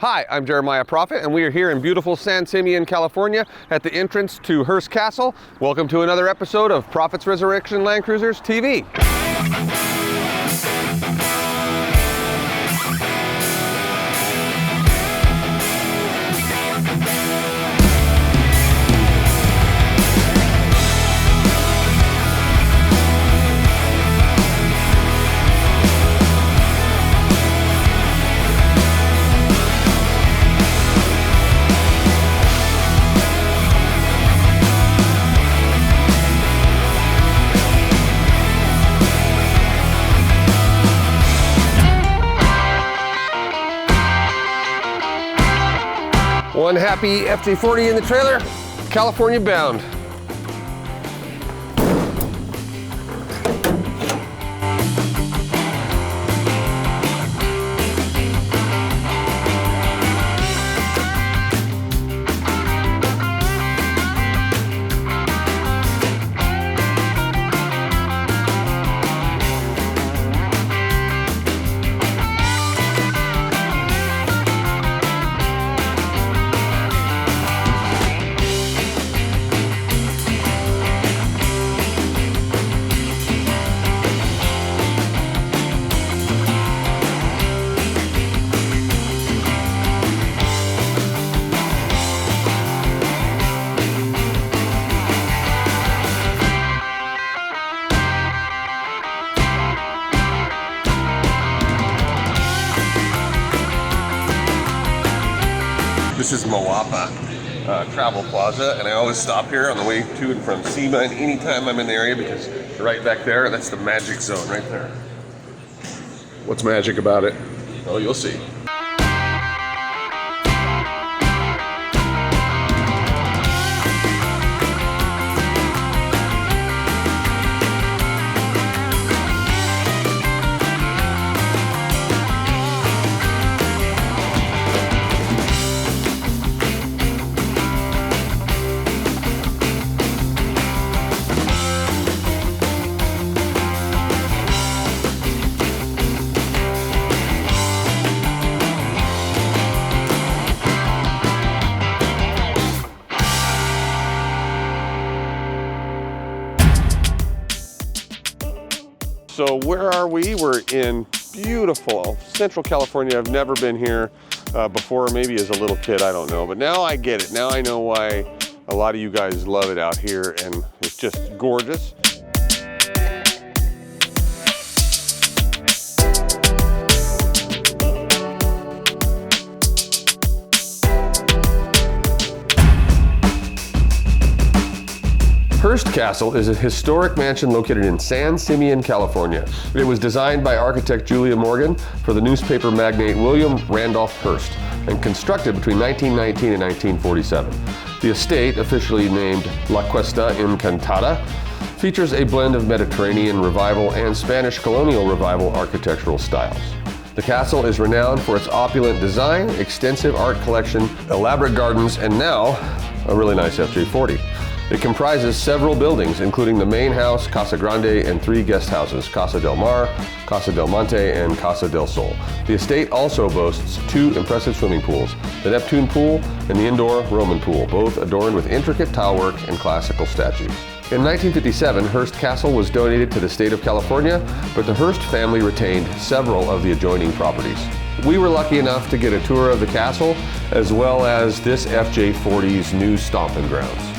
Hi, I'm Jeremiah Proffitt, and we are here in beautiful San Simeon, California at the entrance to Hearst Castle. Welcome to another episode of Proffitt's Resurrection Land Cruisers TV. One happy FJ40 in the trailer, California bound. This is Moapa Travel Plaza, and I always stop here on the way to and from SEMA and anytime I'm in the area because right back there, that's the magic zone right there. What's magic about it? Oh, you'll see. So where are we? We're in beautiful Central California. I've never been here before, maybe as a little kid, I don't know. But now I get it. Now I know why a lot of you guys love it out here, and it's just gorgeous. Hearst Castle is a historic mansion located in San Simeon, California. It was designed by architect Julia Morgan for the newspaper magnate William Randolph Hearst and constructed between 1919 and 1947. The estate, officially named La Cuesta Encantada, features a blend of Mediterranean Revival and Spanish Colonial Revival architectural styles. The castle is renowned for its opulent design, extensive art collection, elaborate gardens, and now a really nice FJ40. It comprises several buildings, including the main house, Casa Grande, and 3 guest houses, Casa del Mar, Casa del Monte, and Casa del Sol. The estate also boasts 2 impressive swimming pools, the Neptune Pool and the indoor Roman Pool, both adorned with intricate tile work and classical statues. In 1957, Hearst Castle was donated to the state of California, but the Hearst family retained several of the adjoining properties. We were lucky enough to get a tour of the castle, as well as this FJ40's new stomping grounds.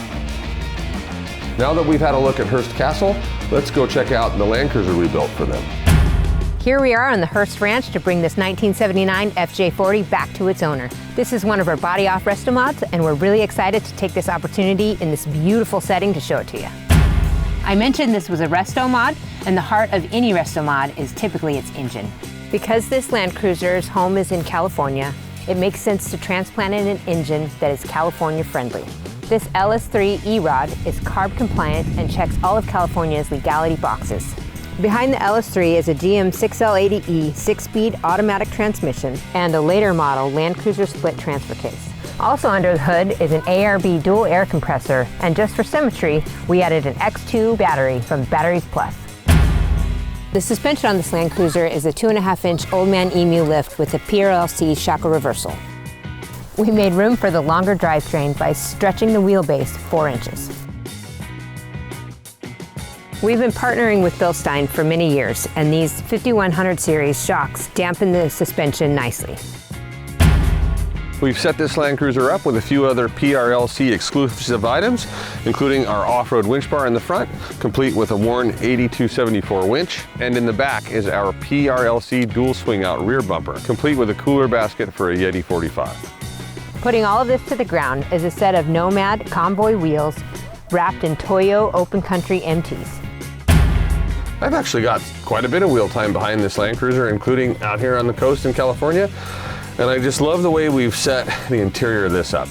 Now that we've had a look at Hearst Castle, let's go check out the Land Cruiser we built for them. Here we are on the Hearst Ranch to bring this 1979 FJ40 back to its owner. This is one of our body-off resto-mods, and we're really excited to take this opportunity in this beautiful setting to show it to you. I mentioned this was a resto-mod, and the heart of any resto-mod is typically its engine. Because this Land Cruiser's home is in California, it makes sense to transplant in an engine that is California friendly. This LS3 E-Rod is CARB compliant and checks all of California's legality boxes. Behind the LS3 is a GM 6L80E 6-speed automatic transmission and a later model Land Cruiser split transfer case. Also under the hood is an ARB dual air compressor, and just for symmetry, we added an X2 battery from Batteries Plus. The suspension on this Land Cruiser is a 2.5-inch Old Man Emu lift with a PRLC shackle reversal. We made room for the longer drivetrain by stretching the wheelbase 4 inches. We've been partnering with Bilstein for many years, and these 5100 series shocks dampen the suspension nicely. We've set this Land Cruiser up with a few other PRLC exclusive items, including our off-road winch bar in the front, complete with a worn 8274 winch, and in the back is our PRLC dual swing out rear bumper, complete with a cooler basket for a Yeti 45. Putting all of this to the ground is a set of Nomad Convoy wheels wrapped in Toyo Open Country MTs. I've actually got quite a bit of wheel time behind this Land Cruiser, including out here on the coast in California. And I just love the way we've set the interior of this up.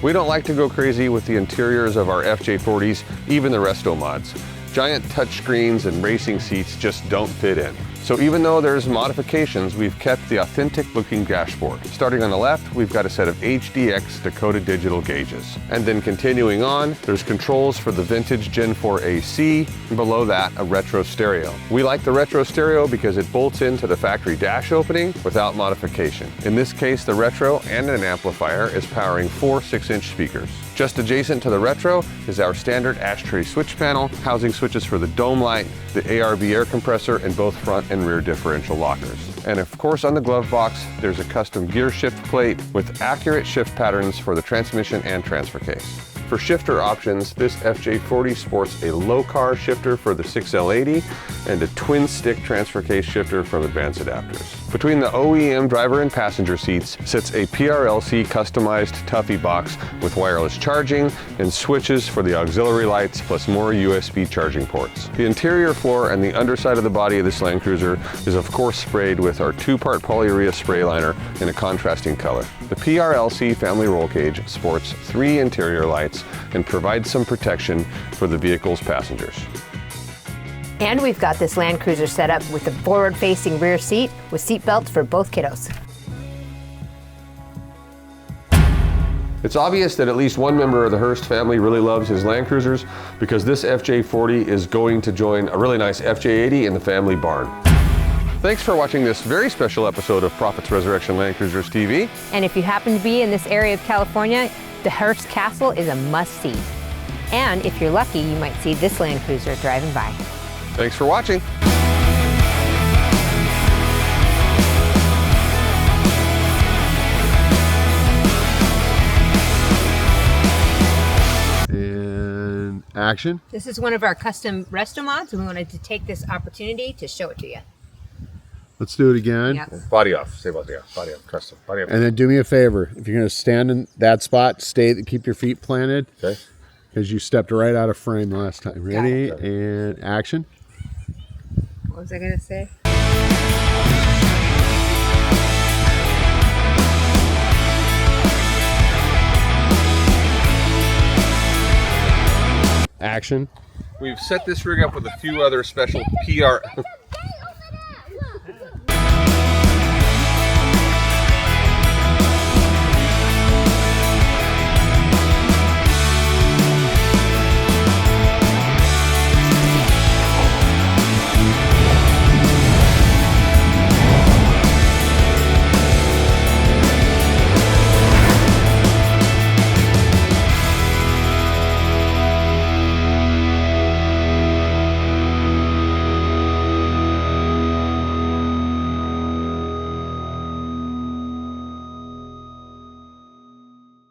We don't like to go crazy with the interiors of our FJ40s, even the Resto-mods. Giant touchscreens and racing seats just don't fit in. So even though there's modifications, we've kept the authentic looking dashboard. Starting on the left, we've got a set of HDX Dakota digital gauges. And then continuing on, there's controls for the vintage Gen 4 AC, and below that, a retro stereo. We like the retro stereo because it bolts into the factory dash opening without modification. In this case, the retro and an amplifier is powering 4 6-inch speakers. Just adjacent to the retro is our standard ashtray switch panel, housing switches for the dome light, the ARB air compressor, and both front and rear differential lockers. And of course, on the glove box, there's a custom gear shift plate with accurate shift patterns for the transmission and transfer case. For shifter options, this FJ40 sports a low-car shifter for the 6L80 and a twin-stick transfer case shifter from Advanced Adapters. Between the OEM driver and passenger seats sits a PRLC customized Tuffy box with wireless charging and switches for the auxiliary lights, plus more USB charging ports. The interior floor and the underside of the body of this Land Cruiser is of course sprayed with our 2-part polyurea spray liner in a contrasting color. The PRLC family roll cage sports 3 interior lights and provides some protection for the vehicle's passengers. And we've got this Land Cruiser set up with a forward-facing rear seat with seat belts for both kiddos. It's obvious that at least one member of the Hearst family really loves his Land Cruisers, because this FJ40 is going to join a really nice FJ80 in the family barn. Thanks for watching this very special episode of Proffitt's Resurrection Land Cruisers TV. And if you happen to be in this area of California, the Hearst Castle is a must-see. And if you're lucky, you might see this Land Cruiser driving by. Thanks for watching. And action. This is one of our custom Resto-mods, and we wanted to take this opportunity to show it to you. Let's do it again. Yep. Body off. Say body off. Body off. Custom. Body off. And then do me a favor. If you're going to stand in that spot, keep your feet planted. Okay. Because you stepped right out of frame last time. Ready? Got it. And action. What was I going to say? Action. We've set this rig up with a few other special PR